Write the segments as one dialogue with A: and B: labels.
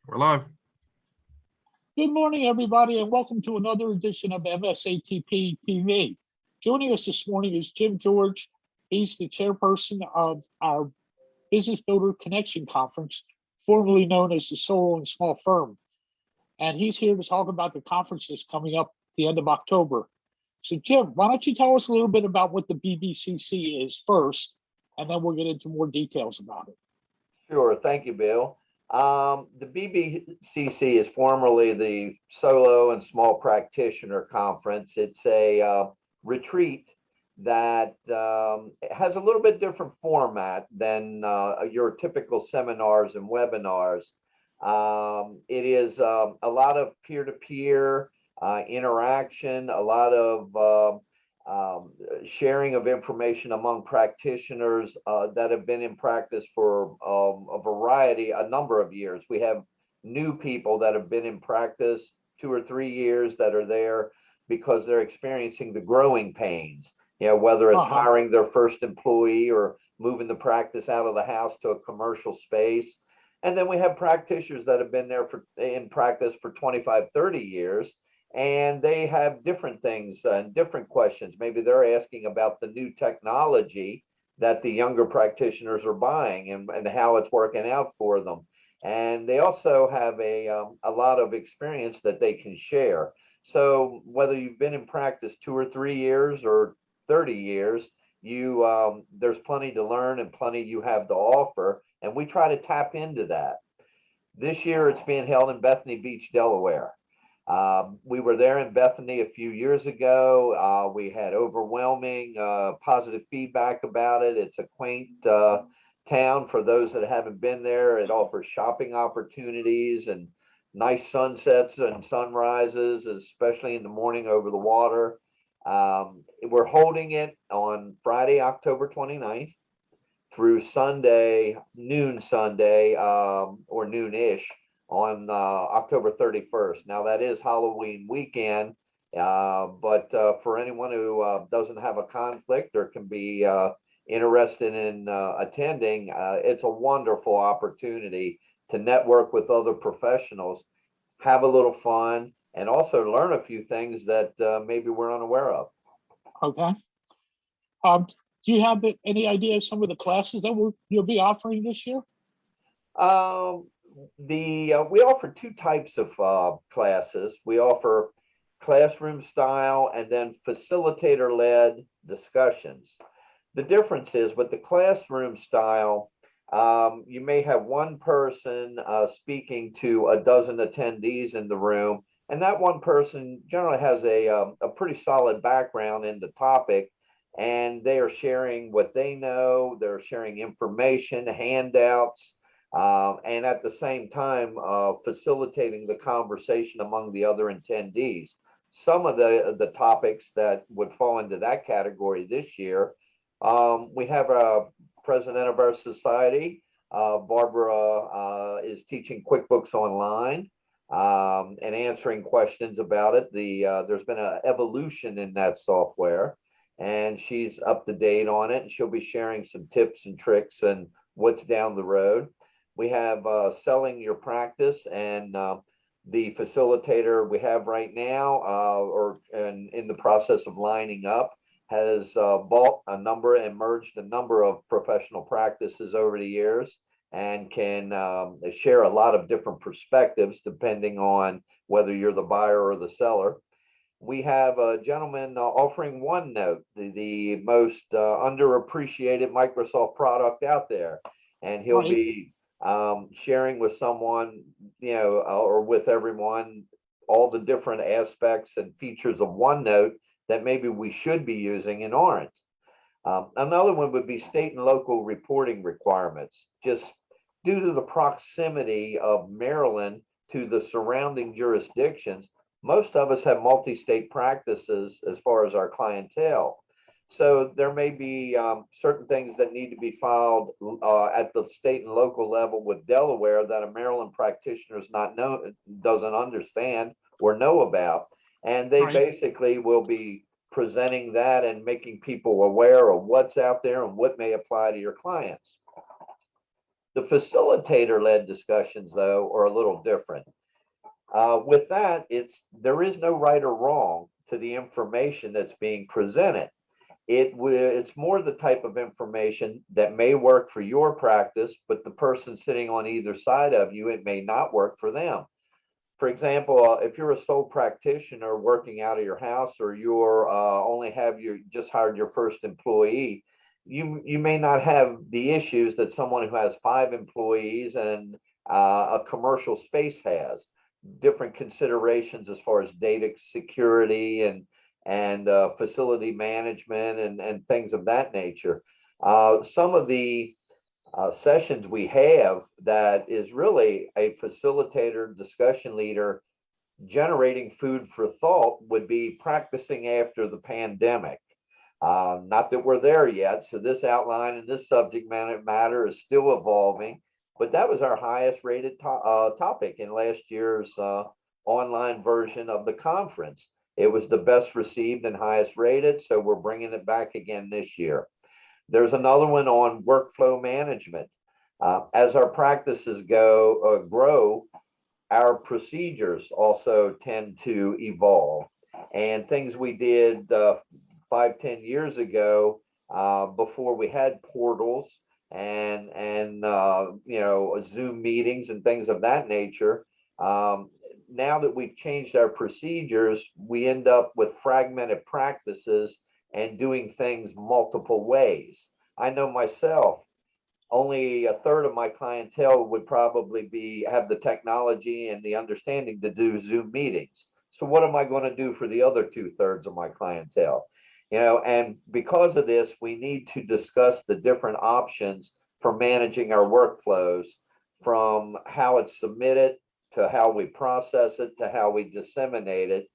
A: We're live.
B: Good morning, everybody, and welcome to another edition of MSATP TV. Joining us this morning is Jim George. He's the chairperson of our Business Builder Connection Conference, formerly known as the Solo and Small Firm. And he's here to talk about the conference that's coming up at the end of October. So, Jim, why don't you tell us a little bit about what the BBCC is first, and then we'll get into more details about it.
C: Sure. Thank you, Bill. The BBCC is formerly the Solo and Small Practitioner Conference. It's a retreat that has a little bit different format than your typical seminars and webinars. It is a lot of peer-to-peer interaction, a lot of sharing of information among practitioners that have been in practice for a number of years. We have new people that have been in practice 2 or 3 years that are there because they're experiencing the growing pains, whether it's hiring their first employee or moving the practice out of the house to a commercial space. And then we have practitioners that have been there in practice for 25, 30 years. And they have different things and different questions. Maybe they're asking about the new technology that the younger practitioners are buying and how it's working out for them. And they also have a lot of experience that they can share. So whether you've been in practice 2 or 3 years or 30 years, there's plenty to learn and plenty you have to offer. And we try to tap into that. This year, it's being held in Bethany Beach, Delaware. We were there in Bethany a few years ago. We had overwhelming positive feedback about it. It's a quaint town for those that haven't been there. It offers shopping opportunities and nice sunsets and sunrises, especially in the morning over the water. We're holding it on Friday, October 29th through Sunday, noon Sunday, or noonish, on October 31st. Now that is Halloween weekend, but for anyone who doesn't have a conflict or can be interested in attending, it's a wonderful opportunity to network with other professionals, have a little fun, and also learn a few things that maybe we're unaware of. Okay.
B: Do you have any idea of some of the classes that you'll be offering this year?
C: We offer 2 types of classes. We offer classroom style and then facilitator-led discussions. The difference is with the classroom style, you may have one person speaking to a dozen attendees in the room, and that one person generally has a pretty solid background in the topic, and they are sharing what they know. They're sharing information, handouts, and at the same time, facilitating the conversation among the other attendees. Some of the topics that would fall into that category this year, we have a president of our society, Barbara, is teaching QuickBooks Online and answering questions about it. There's been an evolution in that software, and she's up to date on it, and she'll be sharing some tips and tricks and what's down the road. We have selling your practice, and the facilitator we have right now, and in the process of lining up, has bought a number and merged a number of professional practices over the years, and can share a lot of different perspectives depending on whether you're the buyer or the seller. We have a gentleman offering OneNote, the most underappreciated Microsoft product out there, and he'll be sharing with someone, or with everyone, all the different aspects and features of OneNote that maybe we should be using and aren't. Another one would be state and local reporting requirements. Just due to the proximity of Maryland to the surrounding jurisdictions, most of us have multi-state practices as far as our clientele. So there may be certain things that need to be filed at the state and local level with Delaware that a Maryland practitioner doesn't understand or know about. And they basically will be presenting that and making people aware of what's out there and what may apply to your clients. The facilitator-led discussions, though, are a little different. With that, there is no right or wrong to the information that's being presented. It's more the type of information that may work for your practice, but the person sitting on either side of you, it may not work for them. For example, if you're a sole practitioner working out of your house, or you're just hired your first employee, you may not have the issues that someone who has 5 employees and a commercial space has. Different considerations as far as data security and facility management and things of that nature. Some of the sessions we have that is really a facilitator, discussion leader generating food for thought would be practicing after the pandemic. Not that we're there yet, so this outline and this subject matter is still evolving, but that was our highest rated topic in last year's online version of the conference. It was the best received and highest rated, so we're bringing it back again this year. There's another one on workflow management. As our practices grow, our procedures also tend to evolve. And things we did 5-10 years ago, before we had portals and Zoom meetings and things of that nature. Now that we've changed our procedures, we end up with fragmented practices and doing things multiple ways. I know myself, only a third of my clientele would probably have the technology and the understanding to do Zoom meetings. So what am I going to do for the other 2/3 of my clientele? And because of this, we need to discuss the different options for managing our workflows, from how it's submitted to how we process it to how we disseminate it.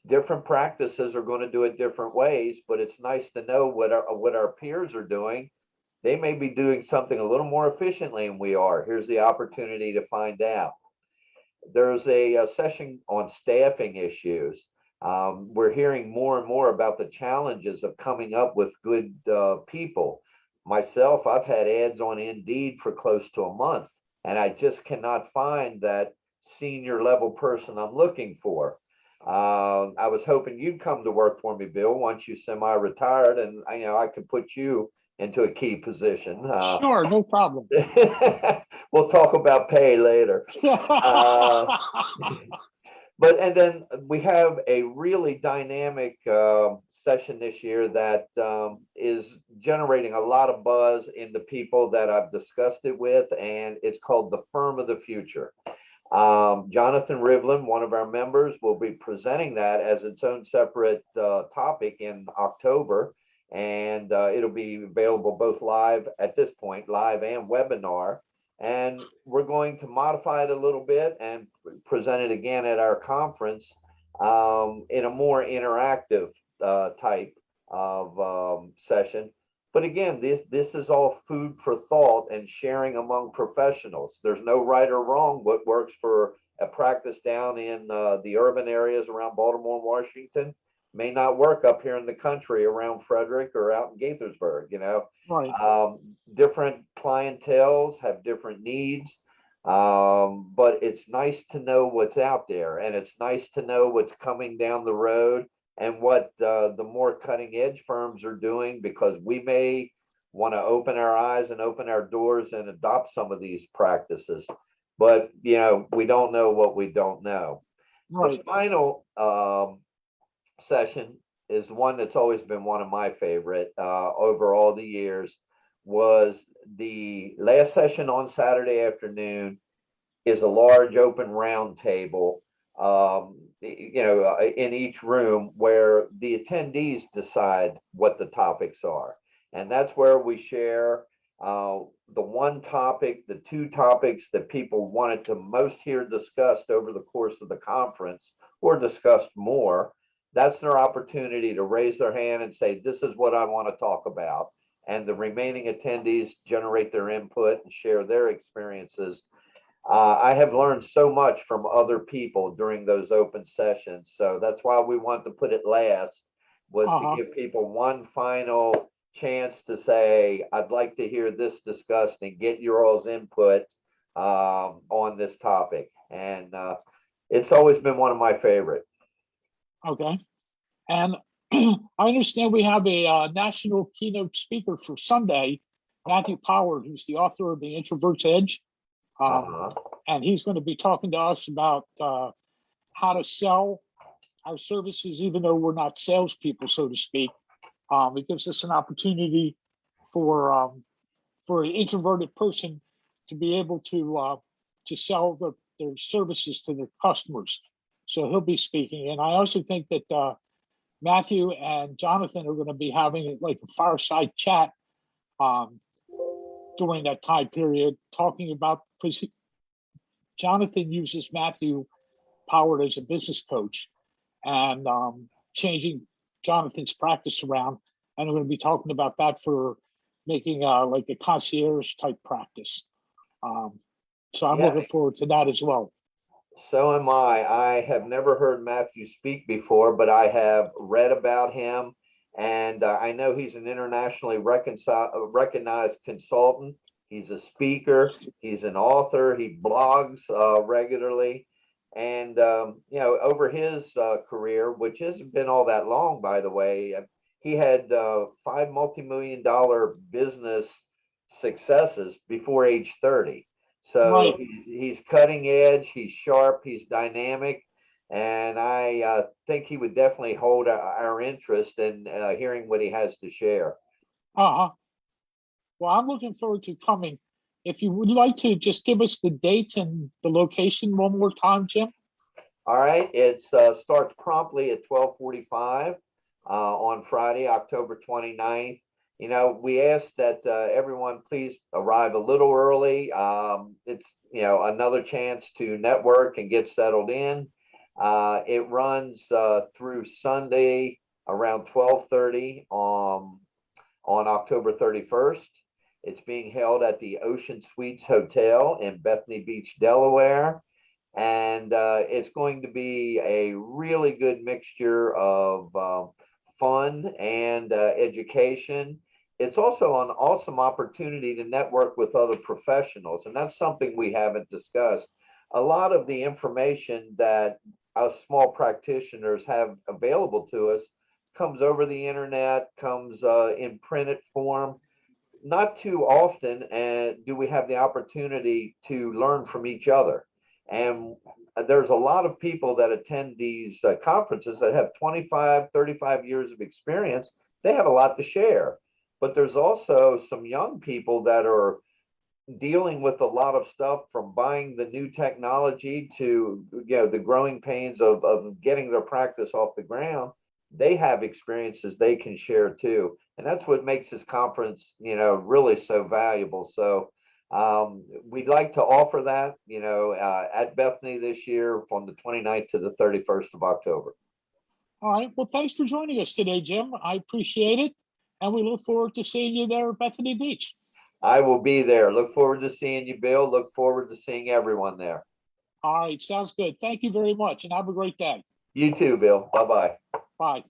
C: Different practices are going to do it different ways, but it's nice to know what our peers are doing. They may be doing something a little more efficiently than we are. Here's the opportunity to find out. There's a session on staffing issues. We're hearing more and more about the challenges of coming up with good people. Myself, I've had ads on Indeed for close to a month, and I just cannot find that senior level person I'm looking for. I was hoping you'd come to work for me, Bill, once you semi-retired, and I could put you into a key position.
B: Sure, no problem.
C: We'll talk about pay later. And then we have a really dynamic session this year that is generating a lot of buzz in the people that I've discussed it with, and it's called the Firm of the Future. Jonathan Rivlin, one of our members, will be presenting that as its own separate topic in October, and it'll be available both live at this point, live and webinar. And we're going to modify it a little bit and present it again at our conference in a more interactive type of session. But again, this is all food for thought and sharing among professionals. There's no right or wrong. What works for a practice down in the urban areas around Baltimore and Washington may not work up here in the country around Frederick or out in Gaithersburg,
B: Right.
C: Different clienteles have different needs, but it's nice to know what's out there, and it's nice to know what's coming down the road and what the more cutting edge firms are doing, because we may want to open our eyes and open our doors and adopt some of these practices. But, we don't know what we don't know.
B: Right.
C: The final session is one that's always been one of my favorite over all the years. Was the last session on Saturday afternoon is a large open round table, in each room, where the attendees decide what the topics are. And that's where we share the one topic, the 2 topics that people wanted to most hear discussed over the course of the conference, or discussed more. That's their opportunity to raise their hand and say, this is what I want to talk about. And the remaining attendees generate their input and share their experiences. I have learned so much from other people during those open sessions. So that's why we want to put it last, was to give people one final chance to say, I'd like to hear this discussed and get your all's input on this topic. And it's always been one of my favorite.
B: Okay. And I understand we have a national keynote speaker for Sunday, Matthew Power, who's the author of The Introvert's Edge. And he's going to be talking to us about how to sell our services, even though we're not salespeople, so to speak. It gives us an opportunity for an introverted person to be able to sell their services to their customers. So he'll be speaking. And I also think that Matthew and Jonathan are going to be having like a fireside chat during that time period, talking about, because Jonathan uses Matthew Power as a business coach and changing Jonathan's practice around. And I'm going to be talking about that for making like a concierge type practice. So I'm looking forward to that as well.
C: So am I. I have never heard Matthew speak before, but I have read about him. And I know he's an internationally recognized consultant. He's a speaker. He's an author. He blogs regularly. And, you know, over his career, which hasn't been all that long, by the way, he had 5 multi-million-dollar business successes before age 30. So he's cutting edge, he's sharp, he's dynamic, and I think he would definitely hold our interest in hearing what he has to share.
B: Well, I'm looking forward to coming. If you would like to just give us the dates and the location one more time, Jim.
C: All right, it starts promptly at 12:45 on Friday, October 29th. You know, we ask that everyone please arrive a little early. It's, you know, another chance to network and get settled in. It runs through Sunday around 12:30 on October 31st. It's being held at the Ocean Suites Hotel in Bethany Beach, Delaware. And it's going to be a really good mixture of fun and education. It's also an awesome opportunity to network with other professionals, and that's something we haven't discussed. A lot of the information that us small practitioners have available to us comes over the internet, comes in printed form. Not too often do we have the opportunity to learn from each other. And there's a lot of people that attend these conferences that have 25, 35 years of experience. They have a lot to share. But there's also some young people that are dealing with a lot of stuff, from buying the new technology to, you know, the growing pains of getting their practice off the ground. They have experiences they can share too. And that's what makes this conference, you know, really so valuable. So we'd like to offer that, you know, at Bethany this year from the 29th to the 31st of October.
B: All right. Well, thanks for joining us today, Jim. I appreciate it. And we look forward to seeing you there at Bethany Beach.
C: I will be there. Look forward to seeing you, Bill. Look forward to seeing everyone there.
B: All right. Sounds good. Thank you very much and have a great day.
C: You too, Bill. Bye-bye.
B: Bye.